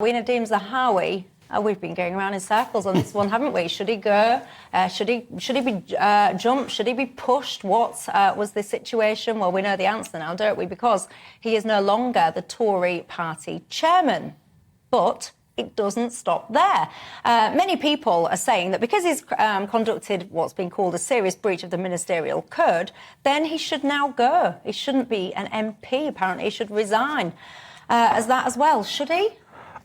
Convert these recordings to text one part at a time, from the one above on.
Nadhim Zahawi, we've been going around in circles on this one, haven't we? Should he go? Should he be jumped? Should he be pushed? What was the situation? Well, we know the answer now, don't we? Because he is no longer the Tory party chairman. But it doesn't stop there. Many people are saying that because he's conducted what's been called a serious breach of the ministerial code, then he should now go. He shouldn't be an MP. Apparently, he should resign as that as well. Should he?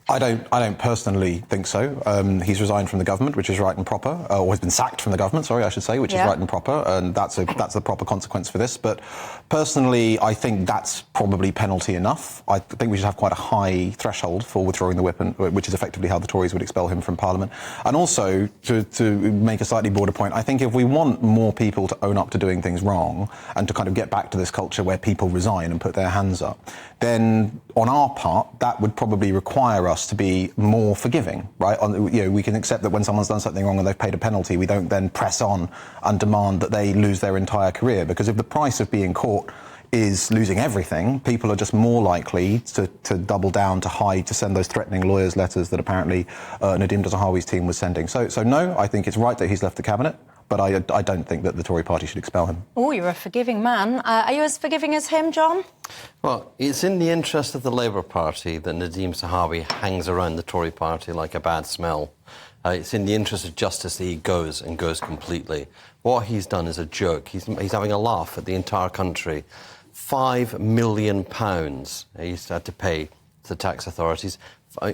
I don't personally think so. He's resigned from the government, which is right and proper, or has been sacked from the government, sorry, I should say, which is right and proper, and that's the proper consequence for this. But personally, I think that's probably penalty enough. I think we should have quite a high threshold for withdrawing the whip, which is effectively how the Tories would expel him from Parliament. And also, to make a slightly broader point, I think if we want more people to own up to doing things wrong and to kind of get back to this culture where people resign and put their hands up, then on our part, that would probably require us to be more forgiving, right? We can accept that when someone's done something wrong and they've paid a penalty, we don't then press on and demand that they lose their entire career. Because if the price of being caught is losing everything, people are just more likely to double down, to hide, to send those threatening lawyers' letters that apparently Nadhim Zahawi's team was sending. So no, I think it's right that he's left the cabinet. But I don't think that the Tory party should expel him. Oh, you're a forgiving man. Are you as forgiving as him, John? Well, it's in the interest of the Labour Party that Nadhim Zahawi hangs around the Tory party like a bad smell. It's in the interest of justice that he goes and goes completely. What he's done is a joke. He's having a laugh at the entire country. £5 million he's had to pay to the tax authorities,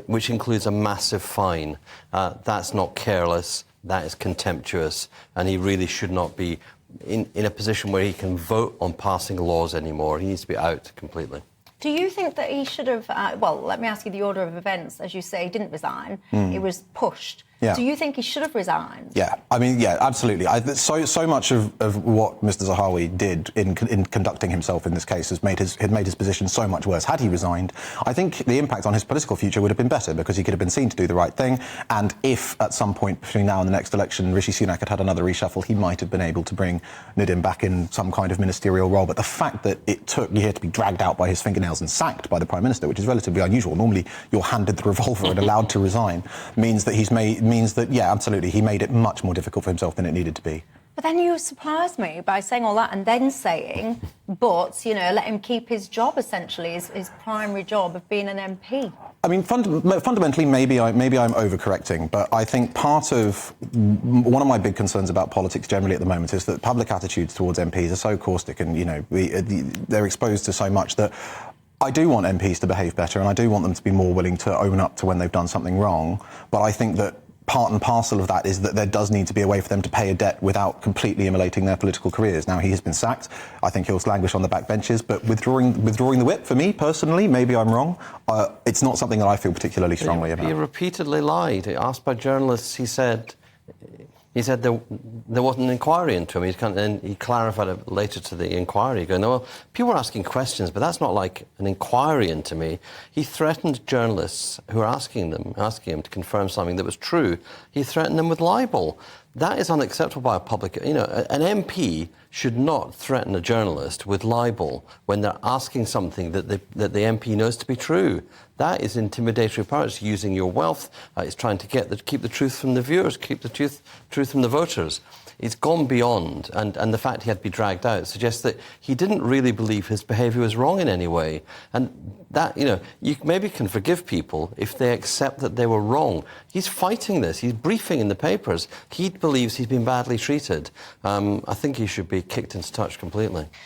which includes a massive fine. That's not careless. That is contemptuous, and he really should not be in a position where he can vote on passing laws anymore. He needs to be out completely. Do you think that he should have... well, let me ask you the order of events. As you say, he didn't resign. He was pushed. Yeah. Do you think he should have resigned? Yeah, I mean, yeah, absolutely. So much of what Mr. Zahawi did in conducting himself in this case had made his position so much worse. Had he resigned, I think the impact on his political future would have been better, because he could have been seen to do the right thing. And if at some point between now and the next election Rishi Sunak had another reshuffle, he might have been able to bring Nadhim back in some kind of ministerial role. But the fact that it took year to be dragged out by his fingernails and sacked by the Prime Minister, which is relatively unusual. Normally, you're handed the revolver and allowed to resign, means that, yeah, absolutely, he made it much more difficult for himself than it needed to be. But then you surprised me by saying all that and then saying, but, let him keep his job, essentially, his primary job of being an MP. I mean, fundamentally, maybe I'm overcorrecting, but I think one of my big concerns about politics generally at the moment is that public attitudes towards MPs are so caustic, and, they're exposed to so much that I do want MPs to behave better, and I do want them to be more willing to own up to when they've done something wrong. But I think that part and parcel of that is that there does need to be a way for them to pay a debt without completely immolating their political careers. Now, he has been sacked. I think he'll languish on the back benches, but withdrawing the whip, for me, personally, maybe I'm wrong, it's not something that I feel particularly strongly about. He repeatedly lied. Asked by journalists, he said there wasn't an inquiry into him. And he clarified it later to the inquiry, going, well, people were asking questions, but that's not like an inquiry into me. He threatened journalists who were asking him to confirm something that was true. He threatened them with libel. That is unacceptable by a public... an MP should not threaten a journalist with libel when they're asking something that the MP knows to be true. That is intimidatory power. It's using your wealth. It's trying to keep the truth from the viewers, keep the truth from the voters. It's gone beyond, and the fact he had to be dragged out suggests that he didn't really believe his behaviour was wrong in any way. And that, you maybe can forgive people if they accept that they were wrong. He's fighting this. He's briefing in the papers. He believes he's been badly treated. I think he should be kicked into touch completely.